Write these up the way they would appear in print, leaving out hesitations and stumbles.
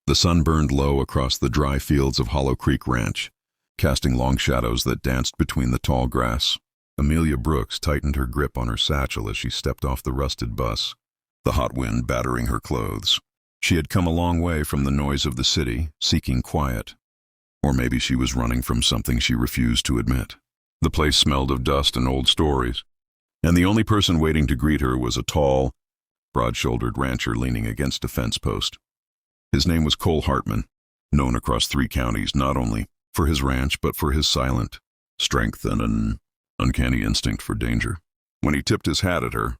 The sun burned low across the dry fields of Hollow Creek Ranch, casting long shadows that danced between the tall grass. Amelia Brooks tightened her grip on her satchel as she stepped off the rusted bus, the hot wind battering her clothes. She had come a long way from the noise of the city, seeking quiet. Or maybe she was running from something she refused to admit. The place smelled of dust and old stories, and the only person waiting to greet her was a tall, broad-shouldered rancher leaning against a fence post. His name was Cole Hartman, known across 3 counties not only for his ranch but for his silent strength and an uncanny instinct for danger. When he tipped his hat at her,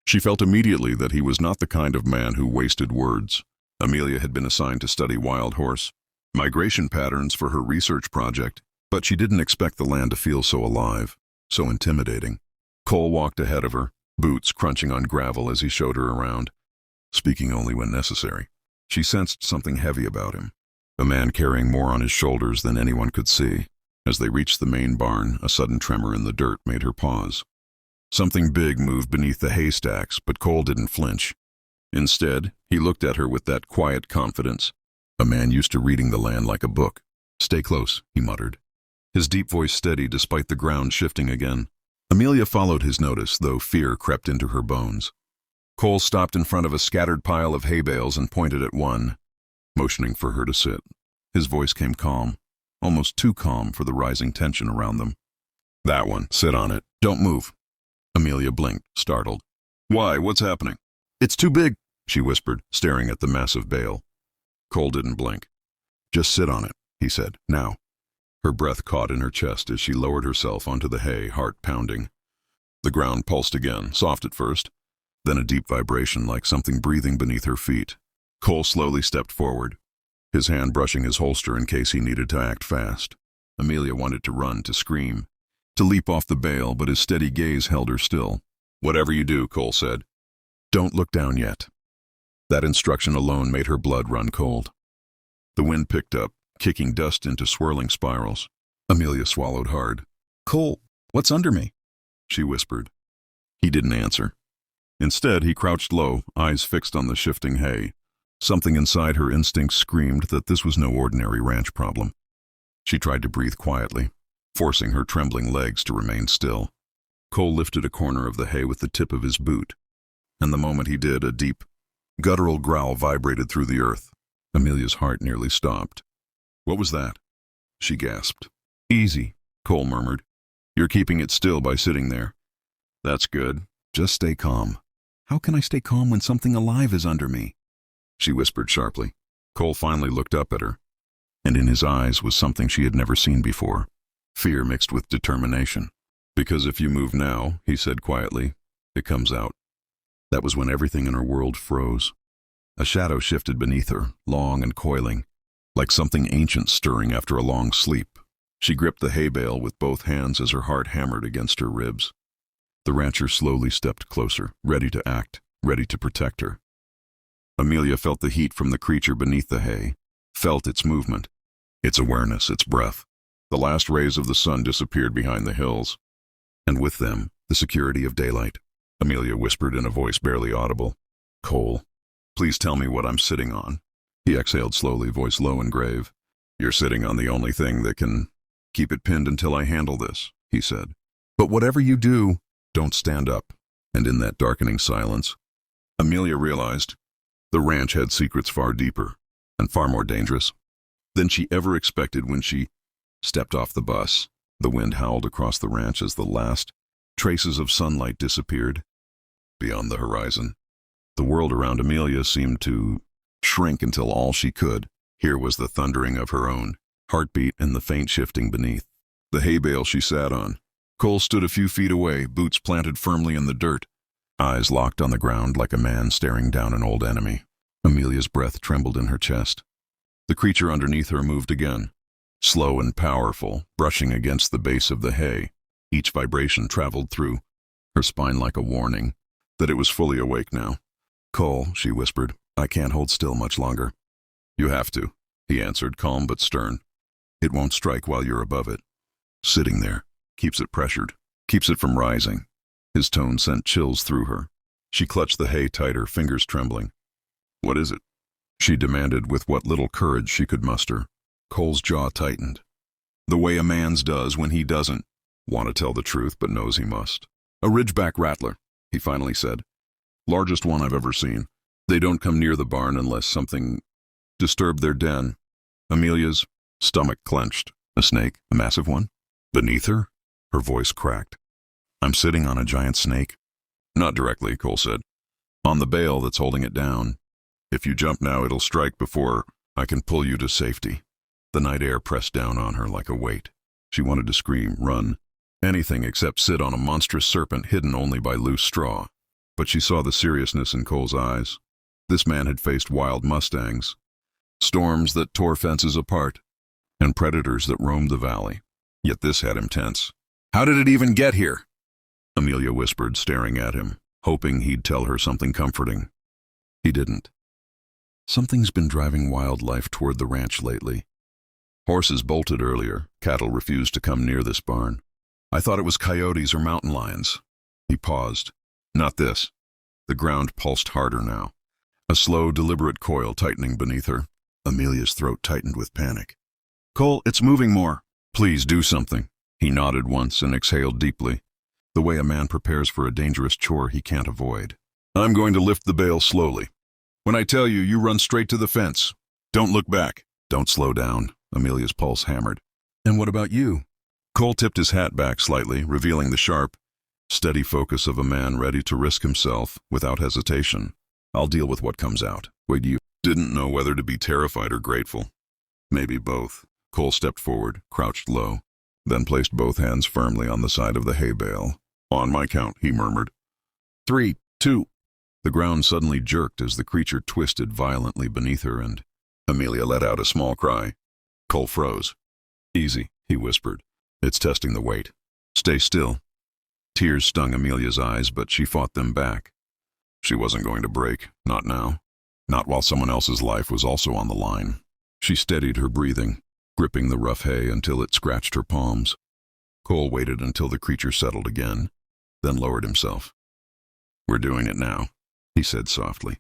she felt immediately that he was not the kind of man who wasted words. Amelia had been assigned to study wild horse migration patterns for her research project, but she didn't expect the land to feel so alive, so intimidating. Cole walked ahead of her, boots crunching on gravel as he showed her around, speaking only when necessary. She sensed something heavy about him, a man carrying more on his shoulders than anyone could see. As they reached the main barn, a sudden tremor in the dirt made her pause. Something big moved beneath the haystacks, but Cole didn't flinch. Instead, he looked at her with that quiet confidence, a man used to reading the land like a book. "Stay close," he muttered, his deep voice steady despite the ground shifting again. Amelia followed his notice, though fear crept into her bones. Cole stopped in front of a scattered pile of hay bales and pointed at one, motioning for her to sit. His voice came calm, almost too calm for the rising tension around them. "That one, sit on it. Don't move." Amelia blinked, startled. "Why? What's happening?" "It's too big," she whispered, staring at the massive bale. Cole didn't blink. "Just sit on it," he said, "now." Her breath caught in her chest as she lowered herself onto the hay, heart pounding. The ground pulsed again, soft at first, then a deep vibration like something breathing beneath her feet. Cole slowly stepped forward, his hand brushing his holster in case he needed to act fast. Amelia wanted to run, to scream, to leap off the bale, but his steady gaze held her still. "Whatever you do," Cole said, "don't look down yet." That instruction alone made her blood run cold. The wind picked up, kicking dust into swirling spirals. Amelia swallowed hard. "Cole, what's under me?" she whispered. He didn't answer. Instead, he crouched low, eyes fixed on the shifting hay. Something inside her instincts screamed that this was no ordinary ranch problem. She tried to breathe quietly, forcing her trembling legs to remain still. Cole lifted a corner of the hay with the tip of his boot, and the moment he did, a deep, guttural growl vibrated through the earth. Amelia's heart nearly stopped. "What was that?" she gasped. "Easy," Cole murmured. "You're keeping it still by sitting there." "That's good. Just stay calm." "How can I stay calm when something alive is under me?" she whispered sharply. Cole finally looked up at her, and in his eyes was something she had never seen before, fear mixed with determination. "Because if you move now," he said quietly, "it comes out." That was when everything in her world froze. A shadow shifted beneath her, long and coiling, like something ancient stirring after a long sleep. She gripped the hay bale with both hands as her heart hammered against her ribs. The rancher slowly stepped closer, ready to act, ready to protect her. Amelia felt the heat from the creature beneath the hay, felt its movement, its awareness, its breath. The last rays of the sun disappeared behind the hills, and with them, the security of daylight. Amelia whispered in a voice barely audible, "Cole, please tell me what I'm sitting on." He exhaled slowly, voice low and grave. "You're sitting on the only thing that can keep it pinned until I handle this," he said. "But whatever you do, don't stand up." And in that darkening silence, Amelia realized the ranch had secrets far deeper and far more dangerous than she ever expected when she stepped off the bus. The wind howled across the ranch as the last traces of sunlight disappeared beyond the horizon. The world around Amelia seemed to shrink until all she could hear was the thundering of her own heartbeat and the faint shifting beneath. The hay bale she sat on. Cole stood a few feet away, boots planted firmly in the dirt, eyes locked on the ground like a man staring down an old enemy. Amelia's breath trembled in her chest. The creature underneath her moved again, slow and powerful, brushing against the base of the hay. Each vibration traveled through her spine like a warning that it was fully awake now. "Cole," she whispered, "I can't hold still much longer." "You have to," he answered, calm but stern. "It won't strike while you're above it. Sitting there keeps it pressured, keeps it from rising." His tone sent chills through her. She clutched the hay tighter, fingers trembling. "What is it?" she demanded with what little courage she could muster. Cole's jaw tightened. The way a man's does when he doesn't want to tell the truth but knows he must. A ridgeback rattler, he finally said. Largest one I've ever seen. They don't come near the barn unless something disturbed their den. Amelia's stomach clenched. A snake, a massive one? Beneath her? Her voice cracked. I'm sitting on a giant snake. Not directly, Cole said. On the bale that's holding it down. If you jump now, it'll strike before I can pull you to safety. The night air pressed down on her like a weight. She wanted to scream, run, anything except sit on a monstrous serpent hidden only by loose straw. But she saw the seriousness in Cole's eyes. This man had faced wild mustangs, storms that tore fences apart, and predators that roamed the valley. Yet this had him tense. How did it even get here? Amelia whispered, staring at him, hoping he'd tell her something comforting. He didn't. Something's been driving wildlife toward the ranch lately. Horses bolted earlier. Cattle refused to come near this barn. I thought it was coyotes or mountain lions. He paused. Not this. The ground pulsed harder now. A slow, deliberate coil tightening beneath her. Amelia's throat tightened with panic. Cole, it's moving more. Please do something. He nodded once and exhaled deeply, the way a man prepares for a dangerous chore he can't avoid. I'm going to lift the bale slowly. When I tell you, you run straight to the fence. Don't look back. Don't slow down. Amelia's pulse hammered. And what about you? Cole tipped his hat back slightly, revealing the sharp, steady focus of a man ready to risk himself without hesitation. I'll deal with what comes out. Wait, you didn't know whether to be terrified or grateful. Maybe both. Cole stepped forward, crouched low, then placed both hands firmly on the side of the hay bale. On my count, he murmured. 3, 2. The ground suddenly jerked as the creature twisted violently beneath her, and Amelia let out a small cry. Cole froze. Easy, he whispered. It's testing the weight. Stay still. Tears stung Amelia's eyes, but she fought them back. She wasn't going to break, not now. Not while someone else's life was also on the line. She steadied her breathing, gripping the rough hay until it scratched her palms. Cole waited until the creature settled again, then lowered himself. We're doing it now, he said softly.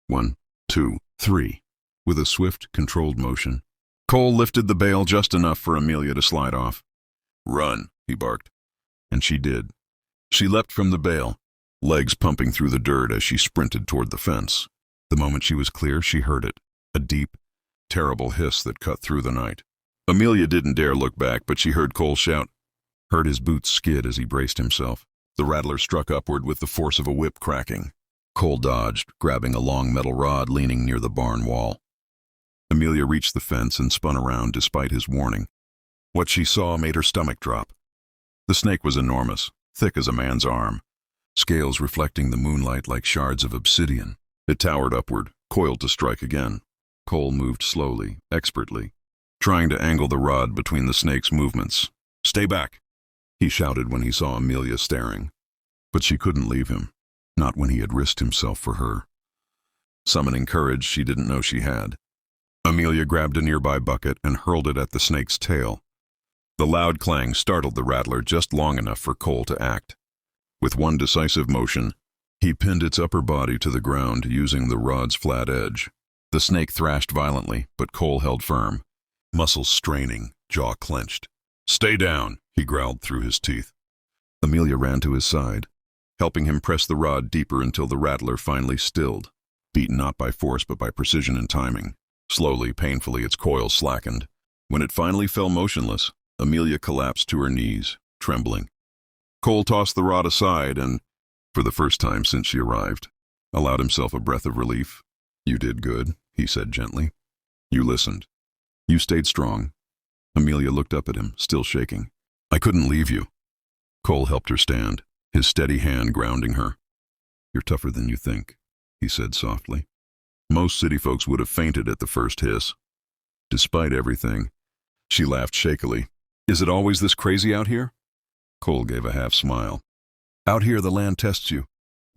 1, 2, 3. With a swift, controlled motion, Cole lifted the bale just enough for Amelia to slide off. Run, he barked. And she did. She leapt from the bale, legs pumping through the dirt as she sprinted toward the fence. The moment she was clear, she heard it, a deep, terrible hiss that cut through the night. Amelia didn't dare look back, but she heard Cole shout, heard his boots skid as he braced himself. The rattler struck upward with the force of a whip cracking. Cole dodged, grabbing a long metal rod leaning near the barn wall. Amelia reached the fence and spun around despite his warning. What she saw made her stomach drop. The snake was enormous, thick as a man's arm, scales reflecting the moonlight like shards of obsidian. It towered upward, coiled to strike again. Cole moved slowly, expertly, trying to angle the rod between the snake's movements. Stay back, he shouted when he saw Amelia staring. But she couldn't leave him, not when he had risked himself for her. Summoning courage she didn't know she had, Amelia grabbed a nearby bucket and hurled it at the snake's tail. The loud clang startled the rattler just long enough for Cole to act. With one decisive motion, he pinned its upper body to the ground using the rod's flat edge. The snake thrashed violently, but Cole held firm, muscles straining, jaw clenched. Stay down, he growled through his teeth. Amelia ran to his side, helping him press the rod deeper until the rattler finally stilled, beaten not by force but by precision and timing. Slowly, painfully, its coils slackened. When it finally fell motionless, Amelia collapsed to her knees, trembling. Cole tossed the rod aside and, for the first time since she arrived, allowed himself a breath of relief. You did good, he said gently. You listened. You stayed strong. Amelia looked up at him, still shaking. I couldn't leave you. Cole helped her stand, his steady hand grounding her. You're tougher than you think, he said softly. Most city folks would have fainted at the first hiss. Despite everything, she laughed shakily. Is it always this crazy out here? Cole gave a half smile. Out here the land tests you,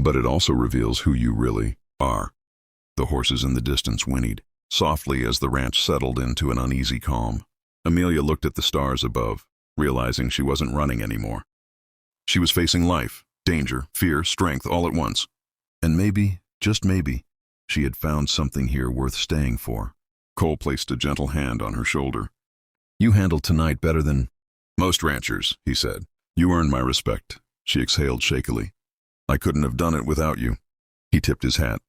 but it also reveals who you really are. The horses in the distance whinnied, softly as the ranch settled into an uneasy calm. Amelia looked at the stars above, realizing she wasn't running anymore. She was facing life, danger, fear, strength all at once. And maybe, just maybe, She had found something here worth staying for. Cole placed a gentle hand on her shoulder. "You handled tonight better than most ranchers," he said. "You earned my respect," she exhaled shakily. "I couldn't have done it without you." He tipped his hat.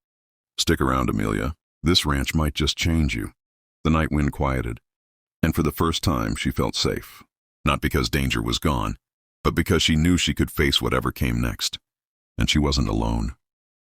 "Stick around, Amelia. This ranch might just change you." The night wind quieted, and for the first time she felt safe. Not because danger was gone, but because she knew she could face whatever came next. And she wasn't alone.